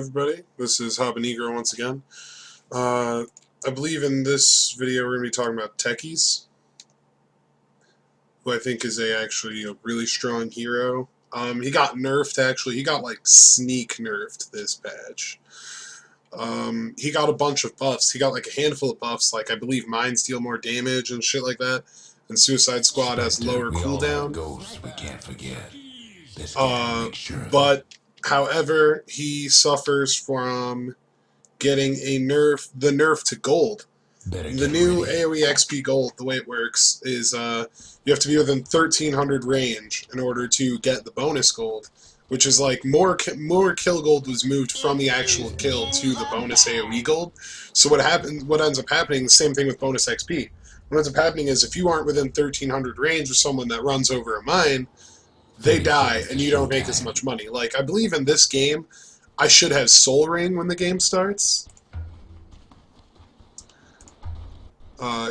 everybody, this is Habanegro once again. I believe in this video we're going to be talking about Techies, who I think is actually a really strong hero. He got nerfed actually, he got like sneak nerfed this patch. He got a bunch of buffs, he got like a handful of buffs, like I believe mines deal more damage and shit like that, and Suicide Squad has lower cooldown. We can't forget. But however, he suffers from getting the nerf to gold. The new AoE XP gold, the way it works is you have to be within 1300 range in order to get the bonus gold, which is like more kill gold was moved from the actual kill to the bonus AoE gold. So what ends up happening, the same thing with bonus XP. What ends up happening is if you aren't within 1300 range of someone that runs over a mine, they die and you don't make as much money. Like I believe in this game, I should have Soul Ring when the game starts.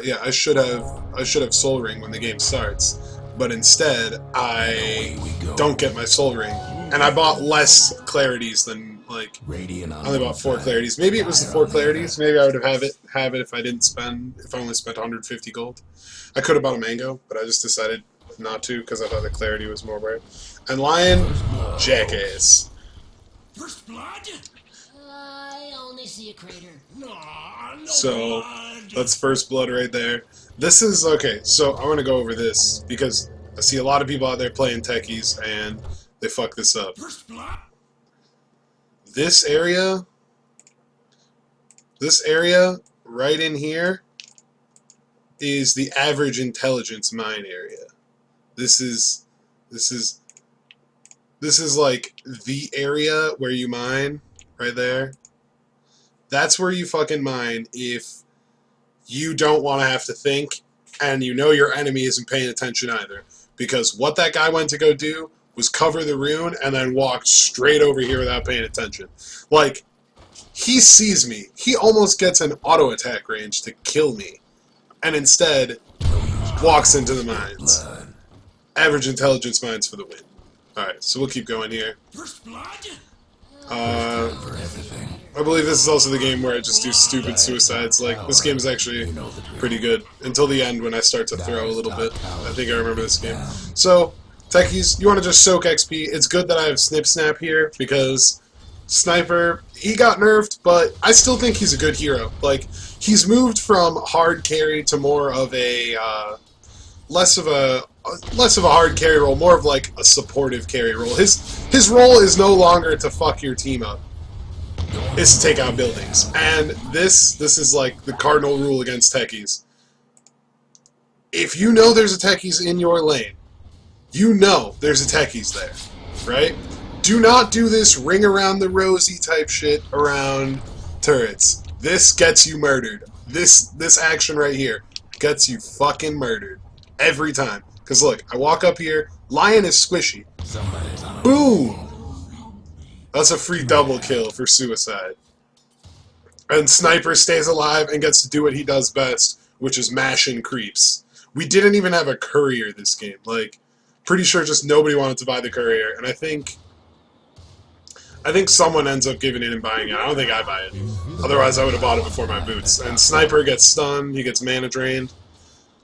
Yeah, I should have Soul Ring when the game starts, but instead I don't get my Soul Ring, and I bought less clarities than like I only bought 4 clarities. Maybe it was the 4 clarities. Maybe I would have it if I only spent 150 gold. I could have bought a mango, but I just decided not to because I thought the clarity was more rare. And Lion, jackass. First blood? I only see a crater. So that's first blood right there. This is okay. So I want to go over this because I see a lot of people out there playing Techies and they fuck this up. First blood? This area right in here is the average intelligence mine area. This is like the area where you mine, right there. That's where you fucking mine if you don't want to have to think and you know your enemy isn't paying attention either. Because what that guy went to go do was cover the rune and then walk straight over here without paying attention. Like, he sees me. He almost gets an auto attack range to kill me. And instead, walks into the mines. Average intelligence mines for the win. Alright, so we'll keep going here. First blood? I believe this is also the game where I just do stupid suicides. Like, this game is actually pretty good. Until the end when I start to throw a little bit. I think I remember this game. So, Techies, you want to just soak XP. It's good that I have Snip Snap here, because Sniper, he got nerfed, but I still think he's a good hero. Like, he's moved from hard carry to more of a, less of a hard carry role, more of like a supportive carry role. His role is no longer to fuck your team up. It's to take out buildings. And this is like the cardinal rule against Techies. If you know there's a Techies in your lane, you know there's a Techies there, right? Do not do this ring around the rosy type shit around turrets. This gets you murdered. This action right here gets you fucking murdered. Every time. Because look, I walk up here, Lion is squishy. Boom! That's a free double kill for suicide. And Sniper stays alive and gets to do what he does best, which is mashing creeps. We didn't even have a courier this game. Like, pretty sure just nobody wanted to buy the courier, and I think someone ends up giving it and buying it. I don't think I buy it. Otherwise I would have bought it before my boots. And Sniper gets stunned, he gets mana drained.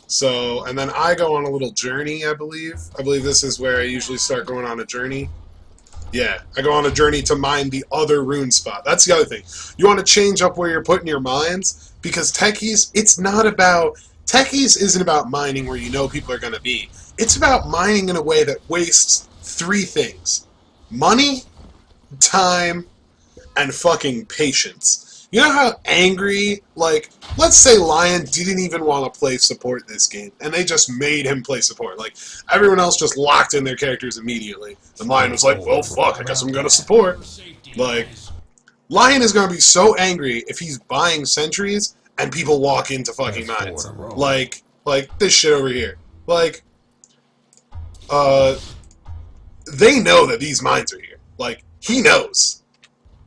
So, and then I go on a little journey, I believe. I believe this is where I usually start going on a journey. Yeah, I go on a journey to mine the other rune spot. That's the other thing. You want to change up where you're putting your mines, because Techies, Techies isn't about mining where you know people are going to be. It's about mining in a way that wastes 3 things. Money, time, and fucking patience. You know how angry, like, let's say Lion didn't even want to play support this game, and they just made him play support. Like, everyone else just locked in their characters immediately. And Lion was like, well, fuck, I guess I'm gonna support. Like, Lion is gonna be so angry if he's buying sentries and people walk into fucking mines. Like this shit over here. Like, they know that these mines are here. Like, he knows.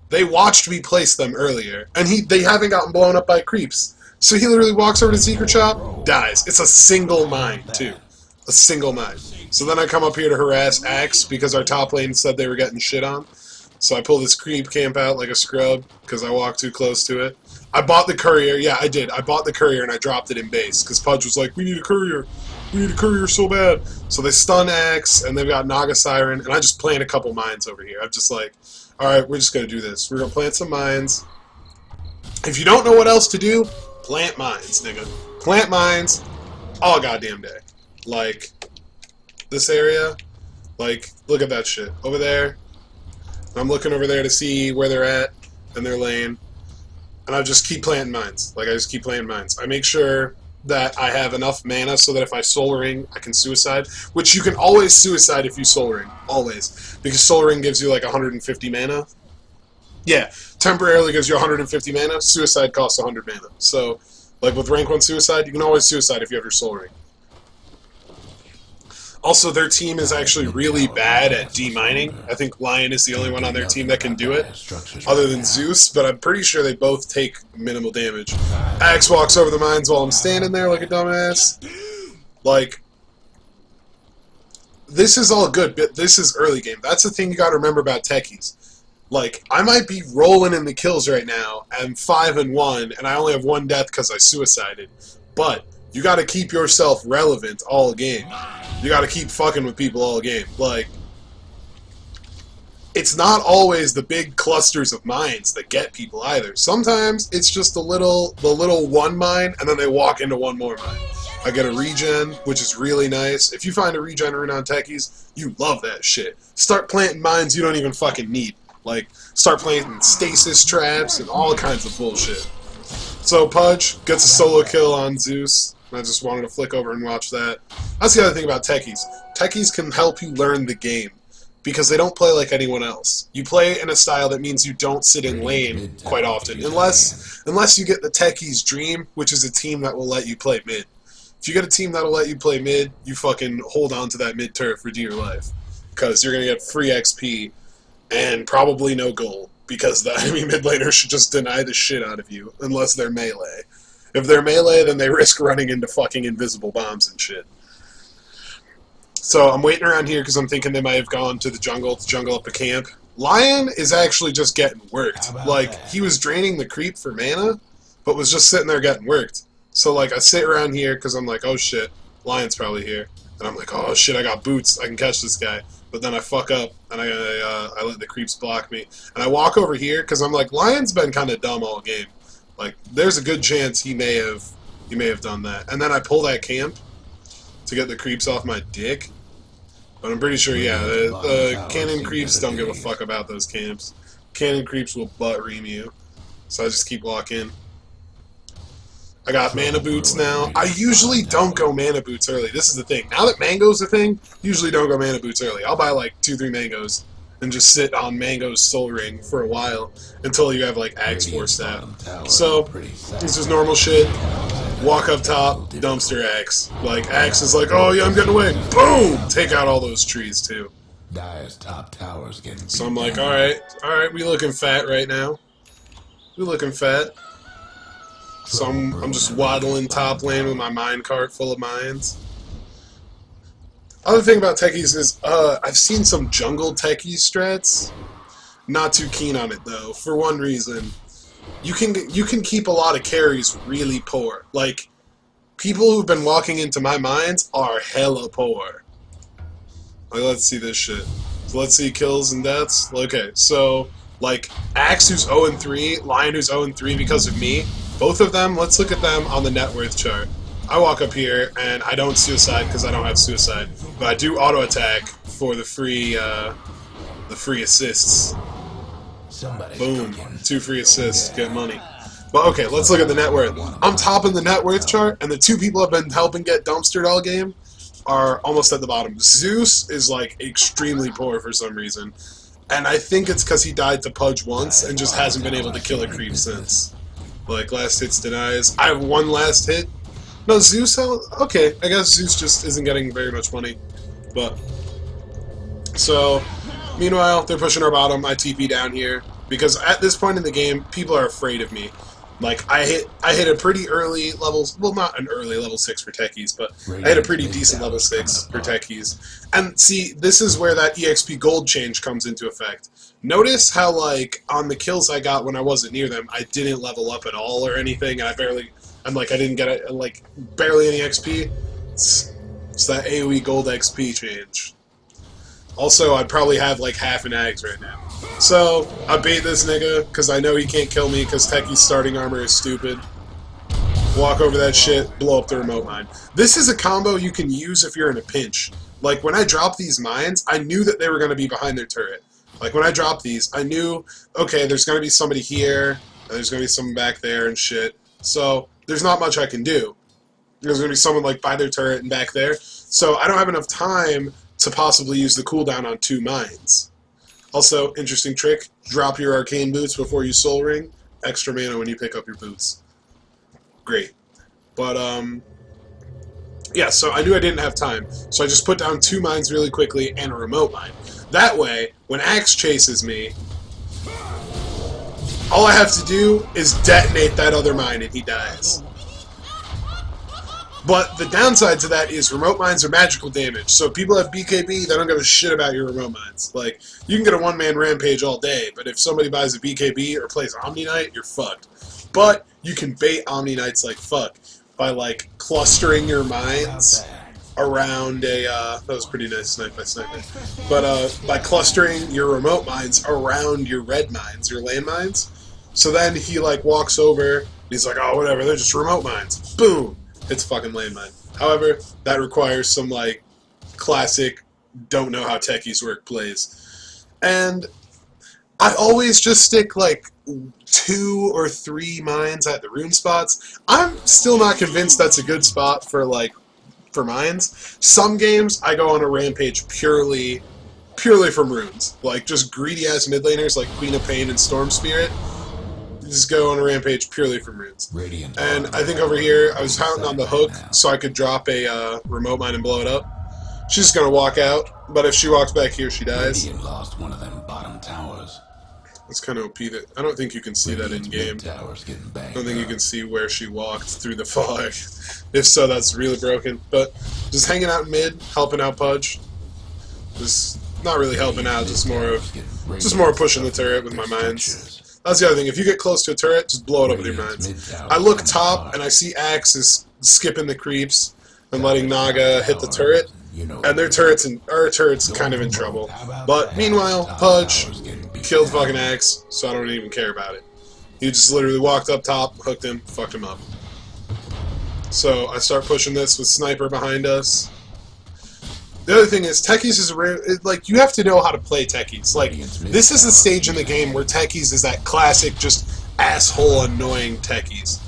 They watched me place them earlier, and they haven't gotten blown up by creeps. So he literally walks over to Secret Shop, dies. It's a single mine, too. A single mine. So then I come up here to harass Axe because our top lane said they were getting shit on. So I pull this creep camp out like a scrub because I walked too close to it. I bought the courier. Yeah, I did. I bought the courier and I dropped it in base because Pudge was like, we need a courier. We need a courier so bad. So they stun Axe and they've got Naga Siren, and I just plant a couple mines over here. I'm just like, alright, we're just going to do this. We're going to plant some mines. If you don't know what else to do, plant mines, nigga. Plant mines all goddamn day. Like, this area, like, look at that shit. Over there. I'm looking over there to see where they're at and their lane. And I just keep planting mines. Like, I just keep planting mines. I make sure that I have enough mana so that if I Soul Ring, I can Suicide. Which you can always Suicide if you Soul Ring. Always. Because Soul Ring gives you like 150 mana. Yeah, temporarily gives you 150 mana. Suicide costs 100 mana. So, like with rank 1 Suicide, you can always Suicide if you have your Soul Ring. Also, their team is actually really bad at demining. I think Lion is the only one on their team that can do it, other than Zeus, but I'm pretty sure they both take minimal damage. Axe walks over the mines while I'm standing there like a dumbass. Like, this is all good, but this is early game. That's the thing you gotta remember about Techies. Like, I might be rolling in the kills right now, I'm 5-1, and I only have 1 death because I suicided. But you gotta keep yourself relevant all game. You gotta keep fucking with people all game. Like, it's not always the big clusters of mines that get people either. Sometimes it's just the little one mine, and then they walk into one more mine. I get a regen, which is really nice. If you find a regen rune on Techies, you love that shit. Start planting mines you don't even fucking need. Like, start planting stasis traps and all kinds of bullshit. So Pudge gets a solo kill on Zeus. I just wanted to flick over and watch that. That's the other thing about Techies. Techies can help you learn the game because they don't play like anyone else. You play in a style that means you don't sit in lane quite often, unless you get the Techies Dream, which is a team that will let you play mid. If you get a team that will let you play mid, you fucking hold on to that mid turf for dear life because you're gonna get free XP and probably no gold because the enemy mid laner should just deny the shit out of you unless they're melee. If they're melee, then they risk running into fucking invisible bombs and shit. So I'm waiting around here because I'm thinking they might have gone to the jungle to jungle up a camp. Lion is actually just getting worked. Like, he was draining the creep for mana, but was just sitting there getting worked. So, like, I sit around here because I'm like, oh shit, Lion's probably here. And I'm like, oh shit, I got boots, I can catch this guy. But then I fuck up, and I let the creeps block me. And I walk over here because I'm like, Lion's been kind of dumb all game. Like, there's a good chance he may have done that. And then I pull that camp to get the creeps off my dick. But I'm pretty sure, yeah, the cannon creeps don't give a fuck about those camps. Cannon creeps will butt ream you. So I just keep walking. I got mana boots now. I usually don't go mana boots early. This is the thing. Now that mango's a thing, usually don't go mana boots early. I'll buy like 2-3 mangoes and just sit on Mango's Soul Ring for a while until you have like Axe Force Staff. So, it's just normal shit. Walk up top, dumpster Axe. Like, Axe is like, oh yeah, I'm getting away. Boom! Take out all those trees too. So I'm like, alright, we looking fat right now. We looking fat. So I'm just waddling top lane with my mine cart full of mines. Other thing about Techies is, I've seen some jungle Techies strats. Not too keen on it though, for one reason. You can keep a lot of carries really poor. Like, people who've been walking into my mines are hella poor. Like, let's see this shit. So let's see kills and deaths. Okay, so, like, Axe who's 0-3, Lion who's 0-3 because of me. Both of them, let's look at them on the net worth chart. I walk up here, and I don't suicide because I don't have suicide. But I do auto-attack for the free assists. Boom. 2 free assists, get money. But okay, let's look at the net worth. I'm top in the net worth chart, and the 2 people I've been helping get dumpstered all game are almost at the bottom. Zeus is, like, extremely poor for some reason. And I think it's because he died to Pudge once and just hasn't been able to kill a creep since. Like, last hits denies. I have 1 last hit. No, Zeus, okay, I guess Zeus just isn't getting very much money. But, so, meanwhile, they're pushing our bottom. I TP down here. Because at this point in the game, people are afraid of me. Like I hit a pretty early levels, well not an early level 6 for Techies, but I hit a pretty decent level 6 for Techies. And see, this is where that EXP gold change comes into effect. Notice how like on the kills I got when I wasn't near them, I didn't level up at all or anything, and I didn't get like barely any XP. It's that AoE gold XP change. Also, I'd probably have like half an Ags right now. So, I bait this nigga, because I know he can't kill me, because Techie's starting armor is stupid. Walk over that shit, blow up the remote mine. This is a combo you can use if you're in a pinch. Like, when I dropped these mines, I knew that they were going to be behind their turret. Like, when I dropped these, I knew, okay, there's going to be somebody here, and there's going to be someone back there and shit. So, there's not much I can do. There's going to be someone, like, by their turret and back there. So, I don't have enough time to possibly use the cooldown on 2 mines. Also, interesting trick, drop your arcane boots before you soul ring. Extra mana when you pick up your boots. Great. But, yeah, so I knew I didn't have time. So I just put down 2 mines really quickly and a remote mine. That way, when Axe chases me, all I have to do is detonate that other mine and he dies. But the downside to that is remote mines are magical damage. So if people have BKB, they don't give a shit about your remote mines. Like, you can get a one-man rampage all day, but if somebody buys a BKB or plays Omni Knight, you're fucked. But you can bait Omni Knights like fuck by, like, clustering your mines around a, that was pretty nice snipe by sniper. But, by clustering your remote mines around your red mines, your land mines. So then he, like, walks over, and he's like, oh, whatever, they're just remote mines. Boom! It's fucking landmine. However, that requires some, like, classic don't know how techies work plays. And I always just stick, like, 2 or 3 mines at the rune spots. I'm still not convinced that's a good spot for, like, for mines. Some games, I go on a rampage purely from runes. Like, just greedy-ass mid laners like Queen of Pain and Storm Spirit. Just go on a rampage purely from runes. And I think over here, I was hounding on the hook so I could drop a remote mine and blow it up. She's gonna walk out, but if she walks back here, she dies. Lost one of them bottom towers. That's kind of OP. That I don't think you can see that in game. I don't think you can see where she walked through the fog. If so, that's really broken. But just hanging out mid, helping out Pudge. Just not really helping out, just more pushing the turret with my mines. That's the other thing. If you get close to a turret, just blow it up with your mines. I look top, and I see Axe is skipping the creeps and letting Naga hit the turret, and their turret's our turret's kind of in trouble. But meanwhile, Pudge killed fucking Axe, so I don't even care about it. He just literally walked up top, hooked him, fucked him up. So I start pushing this with Sniper behind us. The other thing is, Techies is like, you have to know how to play Techies. Like, this is the stage in the game where Techies is that classic, just asshole annoying Techies.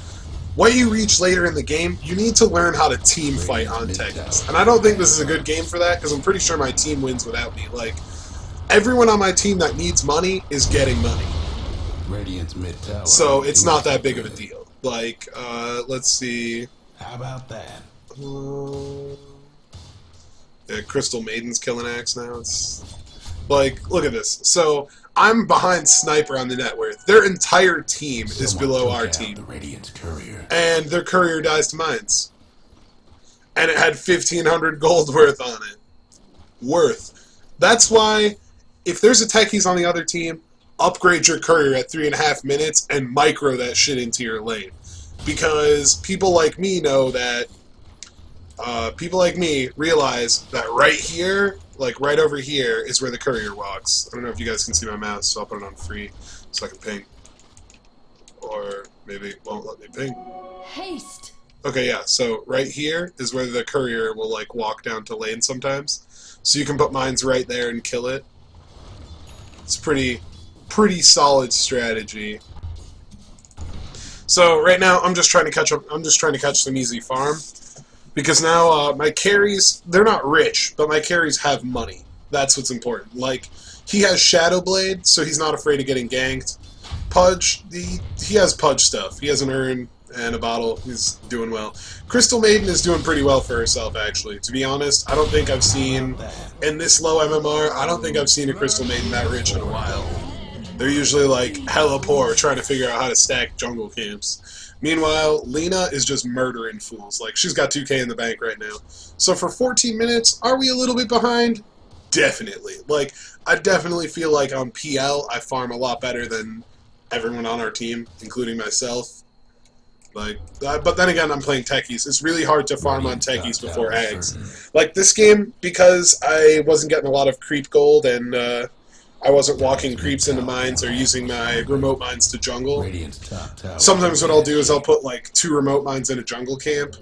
What you reach later in the game, you need to learn how to team fight on Techies. And I don't think this is a good game for that, because I'm pretty sure my team wins without me. Like, everyone on my team that needs money is getting money. So it's not that big of a deal. Like, let's see. How about that? Yeah, Crystal Maiden's killing Axe now. It's like, look at this. So I'm behind Sniper on the net worth. Their entire team is below our team, and their courier dies to mines, and it had 1,500 gold worth on it. That's why, if there's a Techies on the other team, upgrade your courier at 3.5 minutes and micro that shit into your lane, because people like me know that. People like me realize that right here, like right over here, is where the courier walks. I don't know if you guys can see my mouse, so I'll put it on free so I can ping. Or maybe it won't let me ping. Haste. Okay, yeah, so right here is where the courier will like walk down to lane sometimes. So you can put mines right there and kill it. It's pretty solid strategy. So right now I'm just trying to catch up. I'm just trying to catch some easy farm. Because now my carries, they're not rich, but my carries have money. That's what's important. Like, he has Shadow Blade, so he's not afraid of getting ganked. Pudge, he has Pudge stuff. He has an urn and a bottle. He's doing well. Crystal Maiden is doing pretty well for herself, actually. To be honest, I don't think I've seen, in this low MMR, I don't think I've seen a Crystal Maiden that rich in a while. They're usually like hella poor trying to figure out how to stack jungle camps. Meanwhile, Lena is just murdering fools. Like, she's got 2K in the bank right now. So for 14 minutes, are we a little bit behind? Definitely. Like, I definitely feel like on PL, I farm a lot better than everyone on our team, including myself. Like, but then again, I'm playing Techies. It's really hard to farm on Techies before Ags. Like, this game, because I wasn't getting a lot of creep gold and I wasn't walking creeps into mines or using my remote mines to jungle, sometimes what I'll do is I'll put, like, 2 remote mines in a jungle camp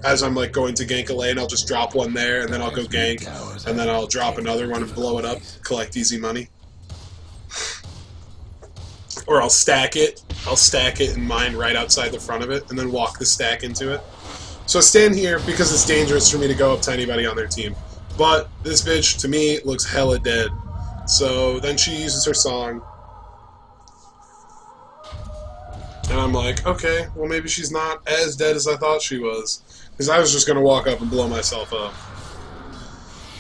as I'm, like, going to gank a lane. I'll just drop one there, and then I'll go gank, and then I'll drop another one and blow it up, collect easy money. Or I'll stack it and mine right outside the front of it, and then walk the stack into it. So I stand here because it's dangerous for me to go up to anybody on their team. But this bitch, to me, looks hella dead. So then she uses her song. And I'm like, okay, well maybe she's not as dead as I thought she was. Because I was just going to walk up and blow myself up.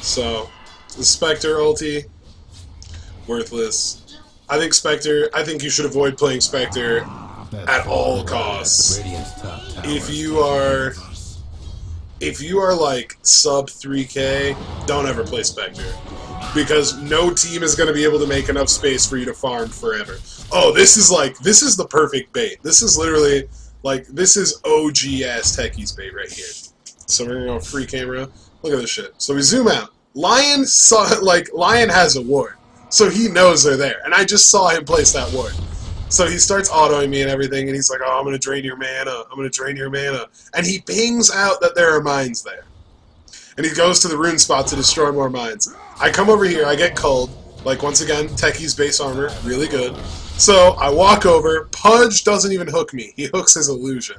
So, the Spectre ulti, worthless. I think you should avoid playing Spectre at all costs. If you are like sub 3K, don't ever play Spectre. Because no team is going to be able to make enough space for you to farm forever. Oh, this is the perfect bait. This is literally, like, this is OG-ass Techies bait right here. So we're going to go free camera. Look at this shit. So we zoom out. Lion has a ward. So he knows they're there. And I just saw him place that ward. So he starts autoing me and everything, and he's like, oh, I'm going to drain your mana. I'm going to drain your mana. And he pings out that there are mines there. And he goes to the rune spot to destroy more mines. I come over here, I get culled. Like, once again, Techies base armor, really good. So I walk over, Pudge doesn't even hook me. He hooks his illusion.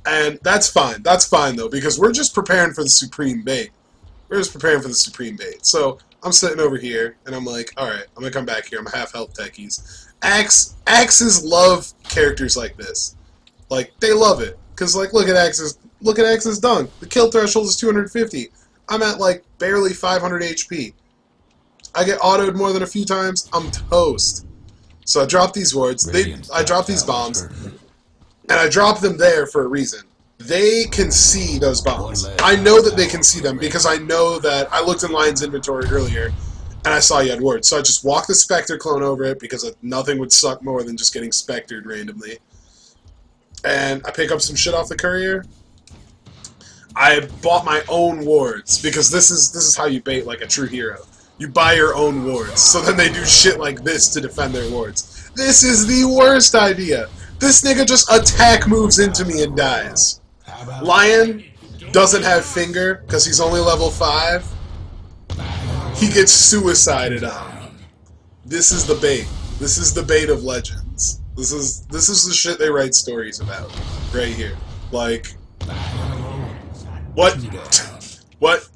And that's fine. That's fine, though, because we're just preparing for the supreme bait. We're just preparing for the supreme bait. So I'm sitting over here, and I'm like, alright, I'm going to come back here. I'm half health Techies. Axes love characters like this. Like, they love it. Because, like, look at Axe's dunk. The kill threshold is 250. I'm at, like, barely 500 HP. I get autoed more than a few times, I'm toast. So I drop these wards, I drop these bombs, and I drop them there for a reason. They can see those bombs. I know that they can see them because I know that I looked in Lion's inventory earlier, and I saw you had wards. So I just walked the Spectre clone over it because nothing would suck more than just getting Spectred randomly. And I pick up some shit off the courier. I bought my own wards because this is how you bait like a true hero. You buy your own wards, so then they do shit like this to defend their wards. This is the worst idea. This nigga just attack moves into me and dies. Lion doesn't have finger because he's only level 5. He gets suicided on. This is the bait. This is the bait of legends. This is the shit they write stories about right here. Like, what? What?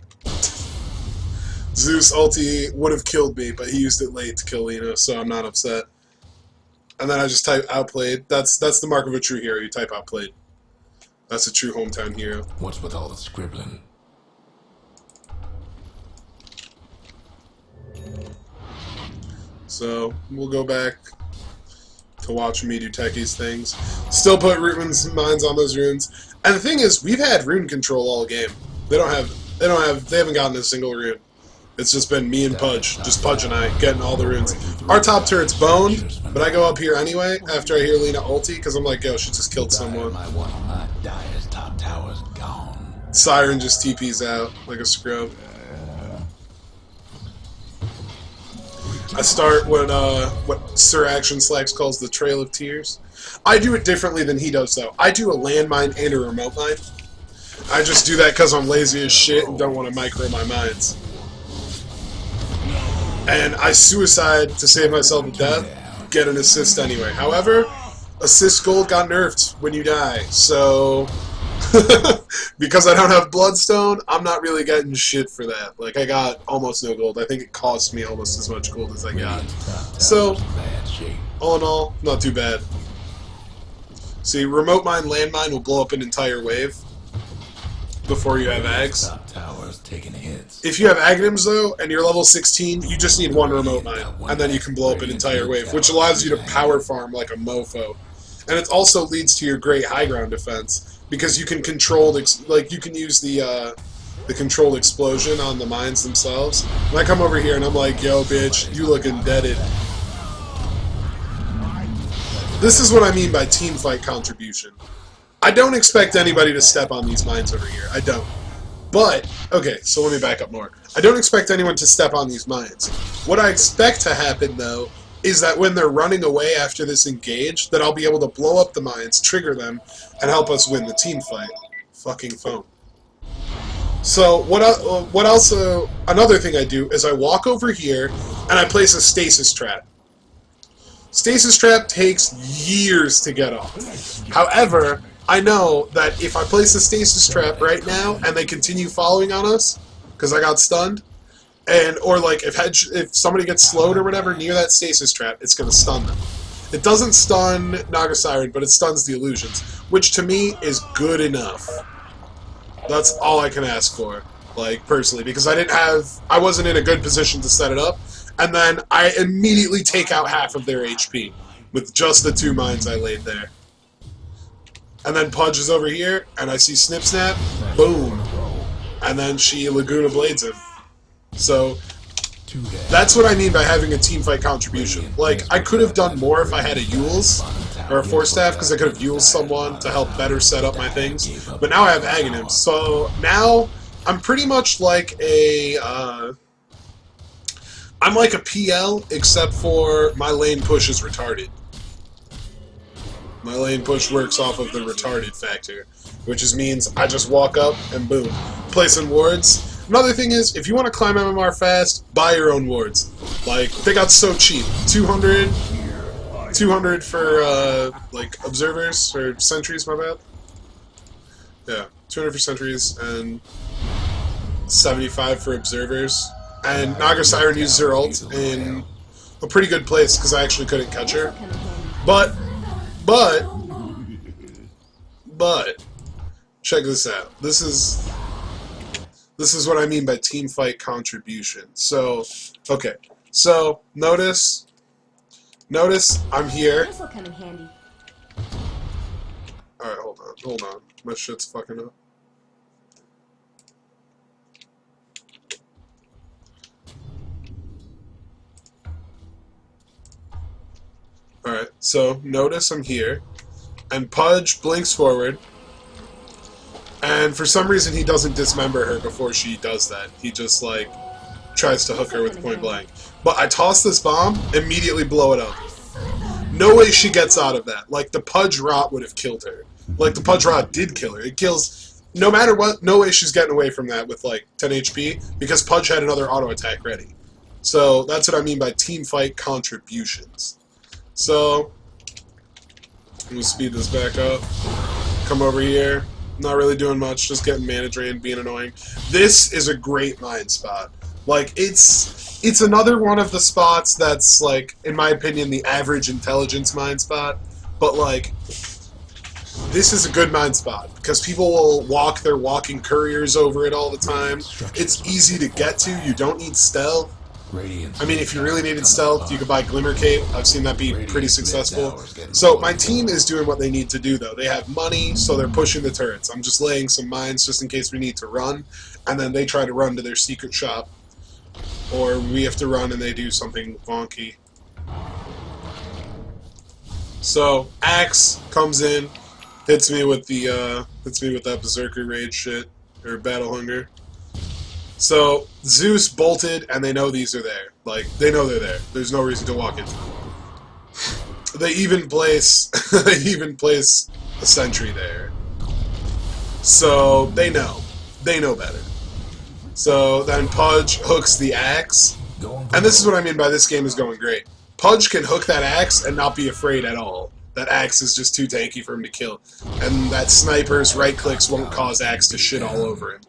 Zeus ulti would have killed me, but he used it late to kill Lena, so I'm not upset. And then I just type outplayed. That's the mark of a true hero. You type outplayed. That's a true hometown hero. What's with all the scribbling? So we'll go back to watch me do Techies things. Still put runes mines on those runes. And the thing is, we've had rune control all game. They haven't gotten a single rune. It's just been me and Pudge, just Pudge and I, getting all the runes. Our top turret's boned, but I go up here anyway after I hear Lena ulti, because I'm like, yo, she just killed someone. Siren just TP's out like a scrub. I start what Sir Action Slacks calls the Trail of Tears. I do it differently than he does, though. I do a landmine and a remote mine. I just do that because I'm lazy as shit and don't want to micro my mines. And I suicide to save myself a death, get an assist anyway. However, assist gold got nerfed when you die, so because I don't have Bloodstone, I'm not really getting shit for that. Like, I got almost no gold. I think it cost me almost as much gold as I got. So, all in all, not too bad. See, remote mine, landmine will blow up an entire wave. before you have Ags. Top towers taking hits. If you have Aghanims, though, and you're level 16, you just need one remote mine, and then you can blow up an entire wave, which allows you to power farm like a mofo. And it also leads to your great high ground defense, because you can control, like, you can use the controlled explosion on the mines themselves. And I come over here and I'm like, yo, bitch, you look indebted. This is what I mean by team fight contribution. I don't expect anybody to step on these mines over here. I don't. But, okay, so let me back up more. I don't expect anyone to step on these mines. What I expect to happen, though, is that when they're running away after this engage, that I'll be able to blow up the mines, trigger them, and help us win the team fight. Fucking phone. So, what also, another thing I do is I walk over here, and I place a stasis trap. Stasis trap takes years to get off. However, I know that if I place a stasis trap right now and they continue following on us, because I got stunned, or like if somebody gets slowed or whatever near that stasis trap, it's going to stun them. It doesn't stun Naga Siren, but it stuns the illusions, which to me is good enough. That's all I can ask for, like, personally, because I wasn't in a good position to set it up. And then I immediately take out half of their HP with just the 2 mines I laid there. And then Pudge is over here, and I see Snip Snap, boom. And then she Laguna Blades him. So, that's what I mean by having a team fight contribution. Like, I could have done more if I had a Yules, or a Force Staff, because I could have used someone to help better set up my things. But now I have Aghanims. So, now, I'm pretty much like a, I'm like a PL, except for my lane push is retarded. My lane push works off of the retarded factor, which means I just walk up and boom. Placing wards. Another thing is, if you want to climb MMR fast, buy your own wards. Like, they got so cheap. 200 for, like, observers, or sentries, my bad. Yeah, 200 for sentries, and 75 for observers. And Naga Siren uses her ult in a pretty good place because I actually couldn't catch her. But, check this out. This is what I mean by team fight contribution. So, okay. So, notice I'm here. This will come in handy. Alright, hold on. My shit's fucking up. Alright, so notice I'm here, and Pudge blinks forward, and for some reason he doesn't dismember her before she does that. He just, like, tries to hook her with point blank. But I toss this bomb, immediately blow it up. No way she gets out of that. Like, the Pudge Rot would have killed her. Like, the Pudge Rot did kill her. It kills, no matter what, no way she's getting away from that with, like, 10 HP, because Pudge had another auto attack ready. So, that's what I mean by team fight contributions. So, we'll speed this back up. Come over here. Not really doing much, just getting mana drain, being annoying. This is a great mine spot. Like, it's another one of the spots that's, like, in my opinion, the average intelligence mine spot. But, like, this is a good mine spot, because people will walk their walking couriers over it all the time. It's easy to get to, you don't need stealth. I mean, if you really needed stealth, you could buy Glimmer Cape. I've seen that be pretty successful. So my team is doing what they need to do, though. They have money, so they're pushing the turrets. I'm just laying some mines just in case we need to run, and then they try to run to their secret shop. Or we have to run and they do something wonky. So Axe comes in, hits me with that Berserker Rage shit, or Battle Hunger. So, Zeus bolted, and they know these are there. Like, they know they're there. There's no reason to walk into them. They even place a sentry there. So, they know. They know better. So, then Pudge hooks the axe. And this is what I mean by this game is going great. Pudge can hook that axe and not be afraid at all. That axe is just too tanky for him to kill. And that sniper's right clicks won't cause axe to shit all over him.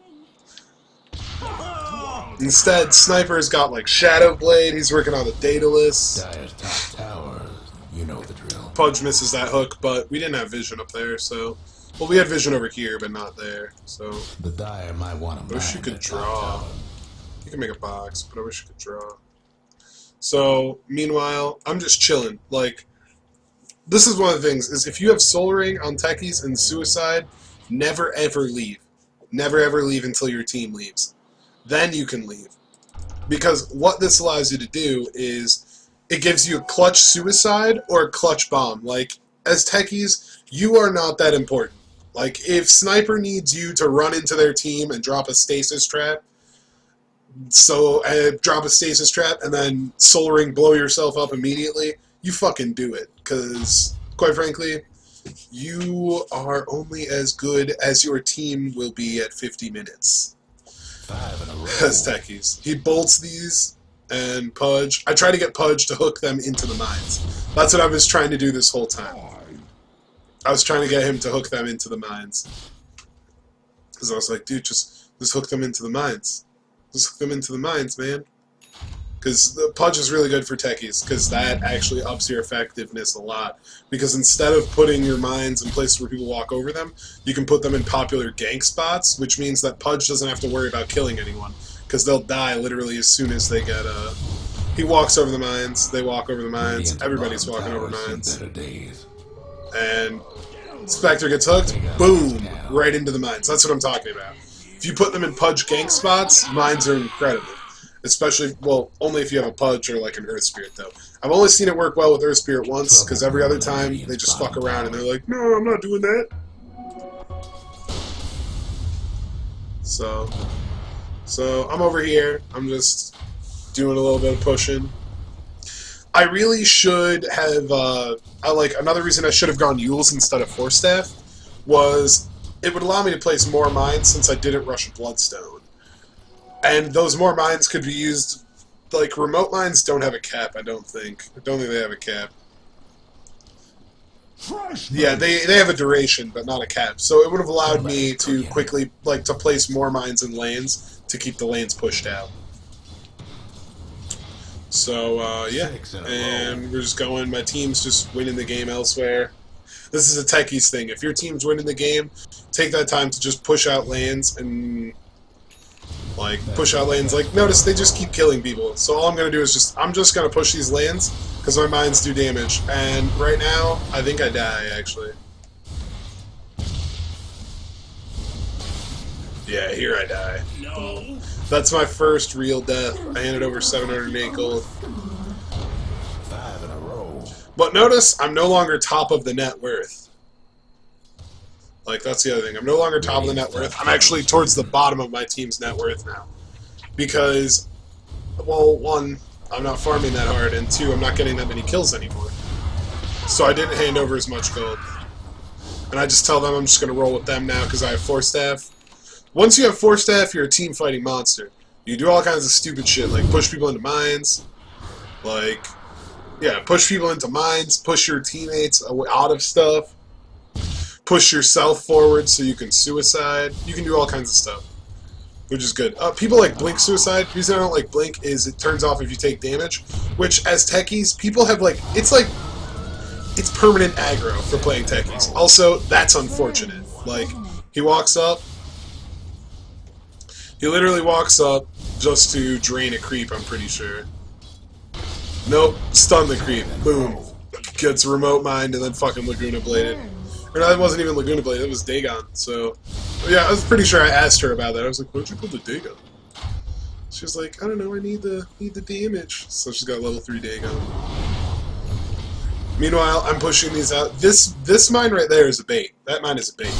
Instead, Sniper's got, like, Shadow Blade, he's working on the Daedalus. Dire's top towers, you know the drill. Pudge misses that hook, but we didn't have vision up there, so Well, we had vision over here, but not there. So The Dire might want to I wish you mine could that top draw. tower. You can make a box, but I wish you could draw. So meanwhile, I'm just chilling. Like, this is one of the things, is if you have Soul Ring on Techies and Suicide, never ever leave. Never ever leave until your team leaves. Then you can leave. Because what this allows you to do is, it gives you a clutch Suicide or a clutch Bomb. Like, as Techies, you are not that important. Like, if Sniper needs you to run into their team and drop a Stasis Trap, drop a Stasis Trap and then Soul Ring blow yourself up immediately, you fucking do it. Because, quite frankly, you are only as good as your team will be at 50 minutes. 5 in a row. As Techies. He bolts these and Pudge. I try to get Pudge to hook them into the mines. That's what I was trying to do this whole time. I was trying to get him to hook them into the mines. Because I was like, dude, just hook them into the mines. Just hook them into the mines, man. Because the Pudge is really good for Techies, because that actually ups your effectiveness a lot. Because instead of putting your mines in places where people walk over them, you can put them in popular gank spots, which means that Pudge doesn't have to worry about killing anyone. Because they'll die literally as soon as they get he walks over the mines, they walk over the mines, everybody's walking over mines. And Spectre gets hooked, boom, right into the mines. That's what I'm talking about. If you put them in Pudge gank spots, mines are incredible. Especially, well, only if you have a Pudge or like an Earth Spirit, though. I've only seen it work well with Earth Spirit once, because every other time they just fuck around and they're like, no, I'm not doing that. So I'm over here. I'm just doing a little bit of pushing. I really should have, another reason I should have gone Yules instead of Force Staff was it would allow me to place more mines since I didn't rush Bloodstone. And those more mines could be used, like, remote mines don't have a cap, I don't think. I don't think they have a cap. Yeah, they have a duration, but not a cap. So it would have allowed me to quickly, like, to place more mines in lanes to keep the lanes pushed out. So, yeah. And we're just going, my team's just winning the game elsewhere. This is a Techies thing. If your team's winning the game, take that time to just push out lanes and... like, push out lanes. Like, notice they just keep killing people. So all I'm going to do is I'm just going to push these lanes, because my mines do damage. And right now, I think I die, actually. Yeah, here I die. No. That's my first real death. I handed over 708 gold. 5 in a row. But notice, I'm no longer top of the net worth. Like, that's the other thing. I'm no longer top of the net worth. I'm actually towards the bottom of my team's net worth now. Because, well, one, I'm not farming that hard, and two, I'm not getting that many kills anymore. So I didn't hand over as much gold. And I just tell them I'm just going to roll with them now because I have Force Staff. Once you have Force Staff, you're a team fighting monster. You do all kinds of stupid shit, like push people into mines. Like, yeah, push people into mines, push your teammates out of stuff. Push yourself forward so you can suicide. You can do all kinds of stuff, which is good. People like Blink Suicide. The reason I don't like Blink is it turns off if you take damage, which as Techies, people have it's permanent aggro for playing Techies. Also, that's unfortunate. Like, he walks up, he literally walks up just to drain a creep, I'm pretty sure. Nope, stun the creep. Boom. Gets remote mined and then fucking Laguna Bladed. Or no, it wasn't even Laguna Blade, it was Dagon. So, yeah, I was pretty sure I asked her about that. I was like, what'd you call the Dagon? She was like, I don't know, I need the damage. So she's got level 3 Dagon. Meanwhile, I'm pushing these out. This mine right there is a bait. That mine is a bait.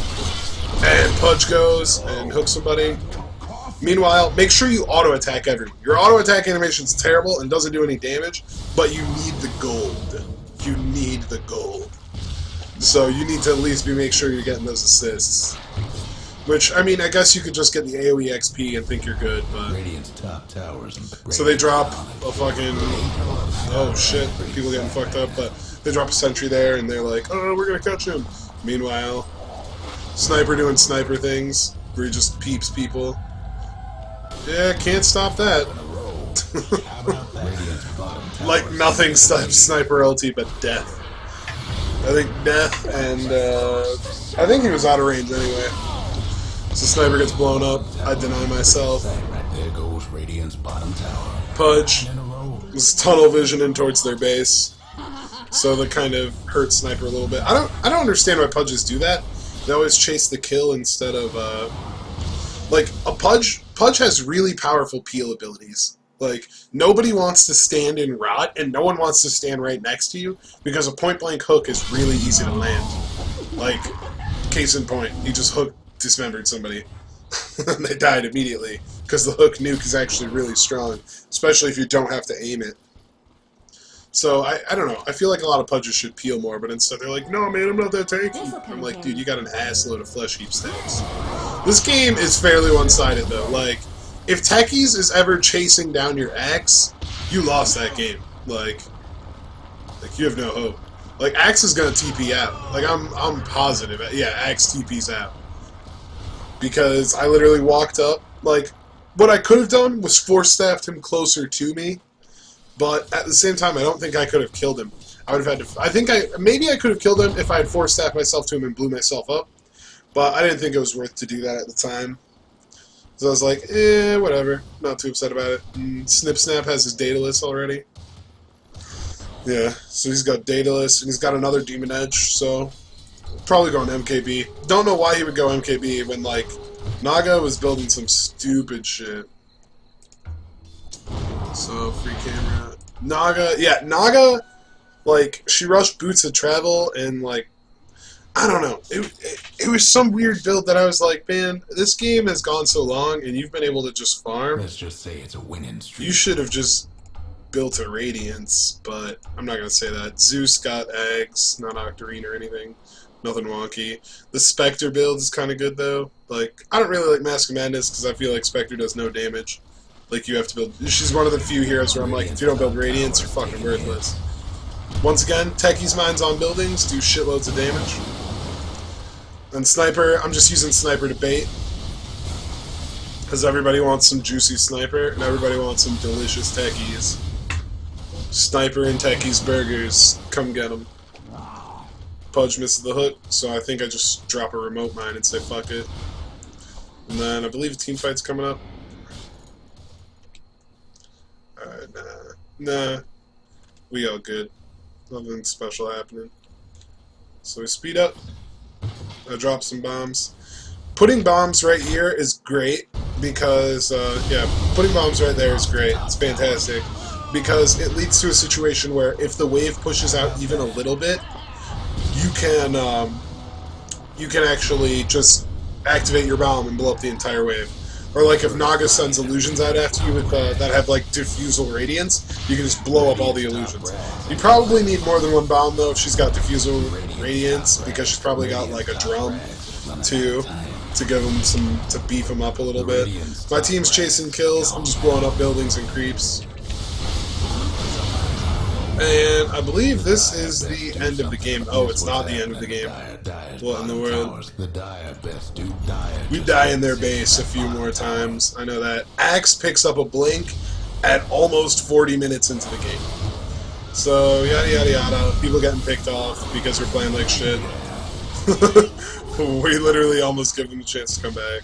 And Pudge goes and hooks somebody. Meanwhile, make sure you auto-attack everyone. Your auto-attack animation's terrible and doesn't do any damage, but you need the gold. You need the gold. So you need to at least make sure you're getting those assists. Which, I mean, I guess you could just get the AoE XP and think you're good, but... Radiant's top towers and so they drop a fucking... Oh shit, people getting fucked up, but they drop a sentry there and they're like, oh, we're gonna catch him. Meanwhile, Sniper doing sniper things, where he just peeps people. Yeah, can't stop that. Like nothing stops Sniper LT but death. I think death and I think he was out of range anyway. So Sniper gets blown up. I deny myself. Right there goes Radiant's bottom tower. Pudge In a row. was tunnel visioning towards their base, so that kind of hurt Sniper a little bit. I don't understand why Pudges do that. They always chase the kill instead of like a Pudge. Pudge has really powerful peel abilities. Like, nobody wants to stand in rot, and no one wants to stand right next to you, because a point-blank hook is really easy to land. Like, case in point, he just dismembered somebody. And they died immediately, because the hook nuke is actually really strong, especially if you don't have to aim it. So, I don't know, I feel like a lot of Pudges should peel more, but instead they're like, no man, I'm not that tanky. I'm like, dude, you got an assload of flesh heap stacks. This game is fairly one-sided, though. Like, if Techies is ever chasing down your Axe, you lost that game. Like you have no hope. Like, Axe is gonna TP out. Like, I'm positive. Yeah, Axe TP's out. Because I literally walked up. Like, what I could have done was force-staffed him closer to me, but at the same time, I don't think I could have killed him. I would have had to. Maybe I could have killed him if I had force-staffed myself to him and blew myself up, but I didn't think it was worth to do that at the time. So I was like, whatever. Not too upset about it. Snip Snap has his Daedalus already. Yeah, so he's got Daedalus, and he's got another Demon Edge, so probably going MKB. Don't know why he would go MKB when, like, Naga was building some stupid shit. So, free camera. Naga, like, she rushed Boots of Travel, and, like, I don't know. It was some weird build that I was like, man, this game has gone so long, and you've been able to just farm. Let's just say it's a winning streak. You should have just built a Radiance, but I'm not going to say that. Zeus got eggs, not Octarine or anything. Nothing wonky. The Spectre build is kind of good, though. Like, I don't really like Mask of Madness, because I feel like Spectre does no damage. Like, you have to build... She's one of the few heroes where I'm like, if you don't build Radiance, you're fucking worthless. Once again, Techies mines on buildings do shitloads of damage. And Sniper, I'm just using Sniper to bait. Because everybody wants some juicy Sniper, and everybody wants some delicious Techies. Sniper and Techies burgers, come get them. Pudge misses the hook, so I think I just drop a remote mine and say fuck it. And then I believe a team fight's coming up. Alright, nah. We all good. Nothing special happening. So we speed up. I drop some bombs. Putting bombs right here is great because, yeah, putting bombs right there is great. It's fantastic because it leads to a situation where if the wave pushes out even a little bit, you can actually just activate your bomb and blow up the entire wave. Or like if Naga sends illusions out after you with that have like diffusal radiance, you can just blow up all the illusions. You probably need more than one bomb though if she's got diffusal radiance, because she's probably got like a drum too to give them some, to beef them up a little bit. My team's chasing kills. I'm just blowing up buildings and creeps. And I believe this is the end of the game. Oh, it's not the end of the game. What in the world? We die in their base a few more times. I know that. Axe picks up a blink at almost 40 minutes into the game. So, yada yada yada. People getting picked off because we're playing like shit. We literally almost give them a chance to come back.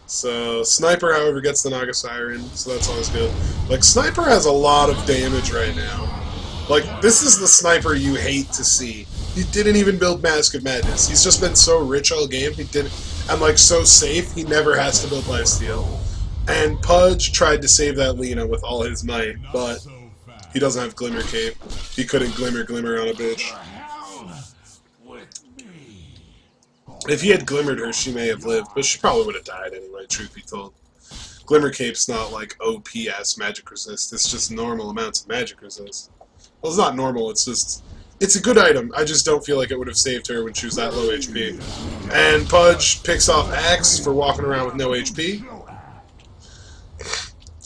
So, Sniper, however, gets the Naga Siren, so that's always good. Like, Sniper has a lot of damage right now. Like, this is the Sniper you hate to see. He didn't even build Mask of Madness. He's just been so rich all game, and like so safe, he never has to build Lifesteal. And Pudge tried to save that Lena with all his might, but he doesn't have Glimmer Cape. He couldn't Glimmer on a bitch. If he had Glimmered her, she may have lived, but she probably would have died anyway, truth be told. Glimmer Cape's not like OP-ass magic resist, it's just normal amounts of magic resist. Well, it's not normal, it's just... It's a good item, I just don't feel like it would have saved her when she was that low HP. And Pudge picks off Axe for walking around with no HP.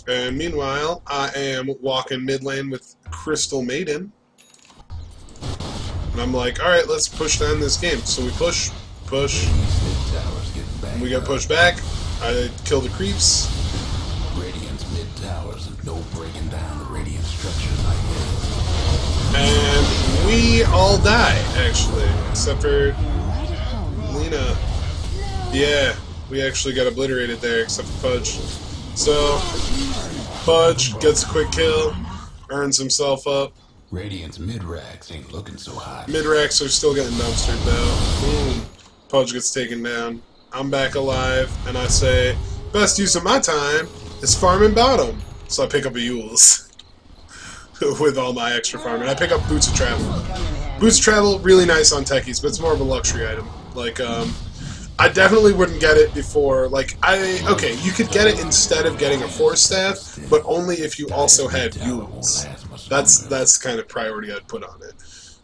And meanwhile, I am walking mid lane with Crystal Maiden. And I'm like, alright, let's push to end this game. So we push, and we get pushed back. I kill the creeps. Radiant's mid towers and no breaking down the radiant structure like this. And we all die, actually. Except for Lena. Yeah, we actually got obliterated there, except for Pudge. So, Pudge gets a quick kill, earns himself up. Radiant's mid-racks ain't looking so hot. Mid-racks are still getting dumpstered, though. Boom. Pudge gets taken down. I'm back alive, and I say, best use of my time is farming bottom. So I pick up a Yules with all my extra farming. I pick up Boots of Travel. Boots of Travel, really nice on techies, but it's more of a luxury item. Like, I definitely wouldn't get it before, like, okay, you could get it instead of getting a Force Staff, but only if you also have Yules. That's the kind of priority I'd put on it.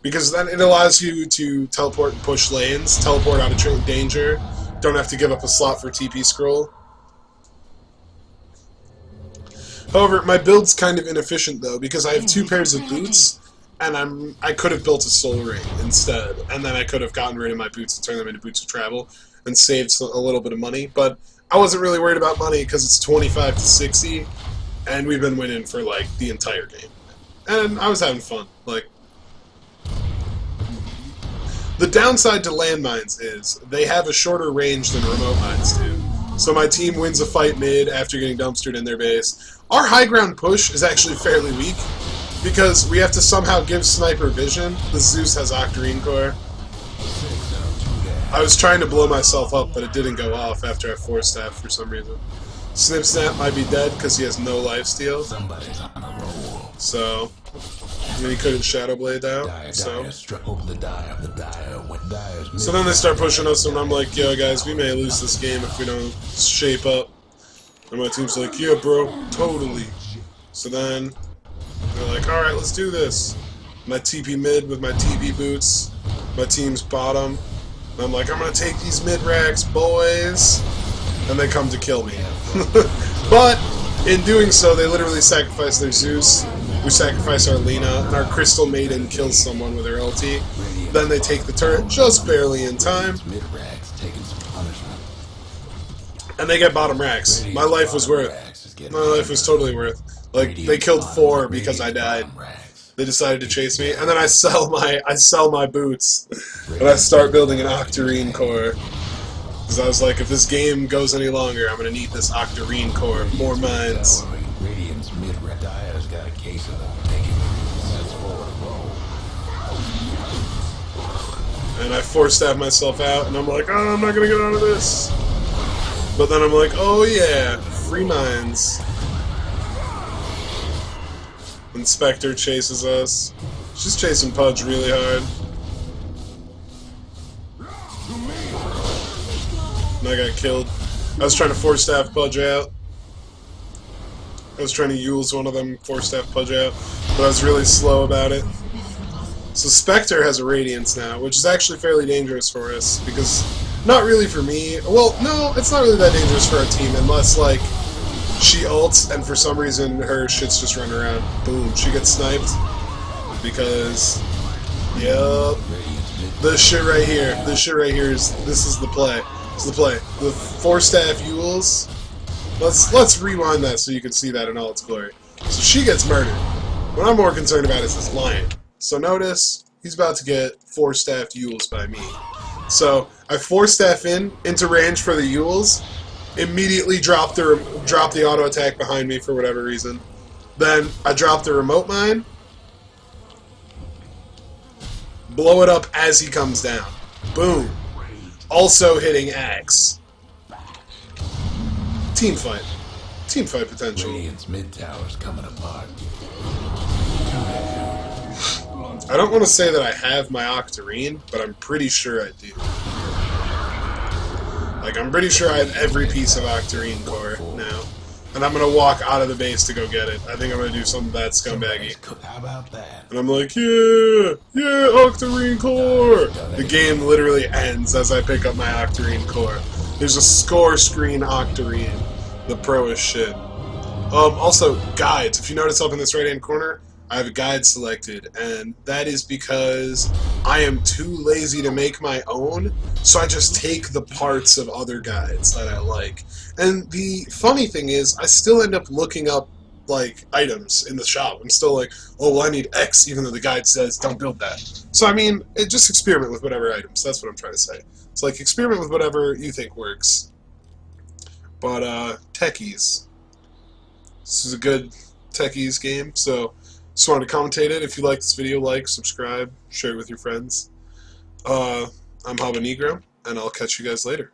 Because then it allows you to teleport and push lanes, teleport out of danger, don't have to give up a slot for TP scroll. However, my build's kind of inefficient though, because I have 2 pairs of boots, and I could have built a soul ring instead, and then I could have gotten rid of my boots and turned them into boots of travel, and saved a little bit of money. But I wasn't really worried about money because it's 25 to 60, and we've been winning for like the entire game, and I was having fun. Like, the downside to landmines is they have a shorter range than remote mines do. So my team wins a fight mid after getting dumpstered in their base. Our high ground push is actually fairly weak, because we have to somehow give sniper vision. The Zeus has Octarine Core. I was trying to blow myself up, but it didn't go off after I Force Staff for some reason. Snip Snap might be dead because he has no lifesteal. So, and he couldn't Shadow Blade out. So then they start pushing us, and I'm like, yo guys, we may lose this game if we don't shape up. And my team's like, yeah bro, totally. So then they're like, alright, let's do this. My TP mid with my TP boots. My team's bottom. And I'm like, I'm gonna take these mid racks, boys. And they come to kill me. But in doing so, they literally sacrifice their Zeus. We sacrifice our Lena, and our Crystal Maiden kills someone with her ulti. Then they take the turret just barely in time. And they get bottom racks. My life was worth. My life was totally worth. Like, they killed 4 because I died. They decided to chase me, and then I sell my boots, and I start building an Octarine Core. Because I was like, if this game goes any longer, I'm gonna need this Octarine Core. More mines. And I Force Staff myself out, and I'm like, oh, I'm not gonna get out of this. But then I'm like, oh yeah, free mines. Inspector chases us. She's chasing Pudge really hard. And I got killed. I was trying to Force Staff Pudge out. I was trying to Yules one of them, Force Staff Pudge out. But I was really slow about it. So Spectre has a Radiance now, which is actually fairly dangerous for us, because, not really for me, well, no, it's not really that dangerous for our team, unless, like, she ults, and for some reason her shit's just running around. Boom, she gets sniped, because, yep, this shit right here this is the play. This is the play. The Force Staff Yules, let's rewind that so you can see that in all its glory. So she gets murdered. What I'm more concerned about is this lion. So notice, he's about to get Force Staffed Yules by me. So I Force Staff into range for the Yules, immediately drop the auto attack behind me for whatever reason. Then I drop the remote mine, blow it up as he comes down. Boom. Also hitting Axe. Team fight. Team fight potential. Radiant's mid tower's coming apart. I don't want to say that I have my Octarine, but I'm pretty sure I do. Like, I'm pretty sure I have every piece of Octarine Core now. And I'm going to walk out of the base to go get it. I think I'm going to do something that scumbaggy. How about that? And I'm like, yeah, Octarine Core! The game literally ends as I pick up my Octarine Core. There's a score screen Octarine. The pro is shit. Also, guides. If you notice up in this right-hand corner, I have a guide selected, and that is because I am too lazy to make my own, so I just take the parts of other guides that I like. And the funny thing is, I still end up looking up like items in the shop. I'm still like, oh well, I need X, even though the guide says don't build that. So I mean, just experiment with whatever items. That's what I'm trying to say. It's like experiment with whatever you think works. But Techies, this is a good Techies game. So just wanted to commentate it. If you like this video, like, subscribe, share it with your friends. I'm Haba Negro, and I'll catch you guys later.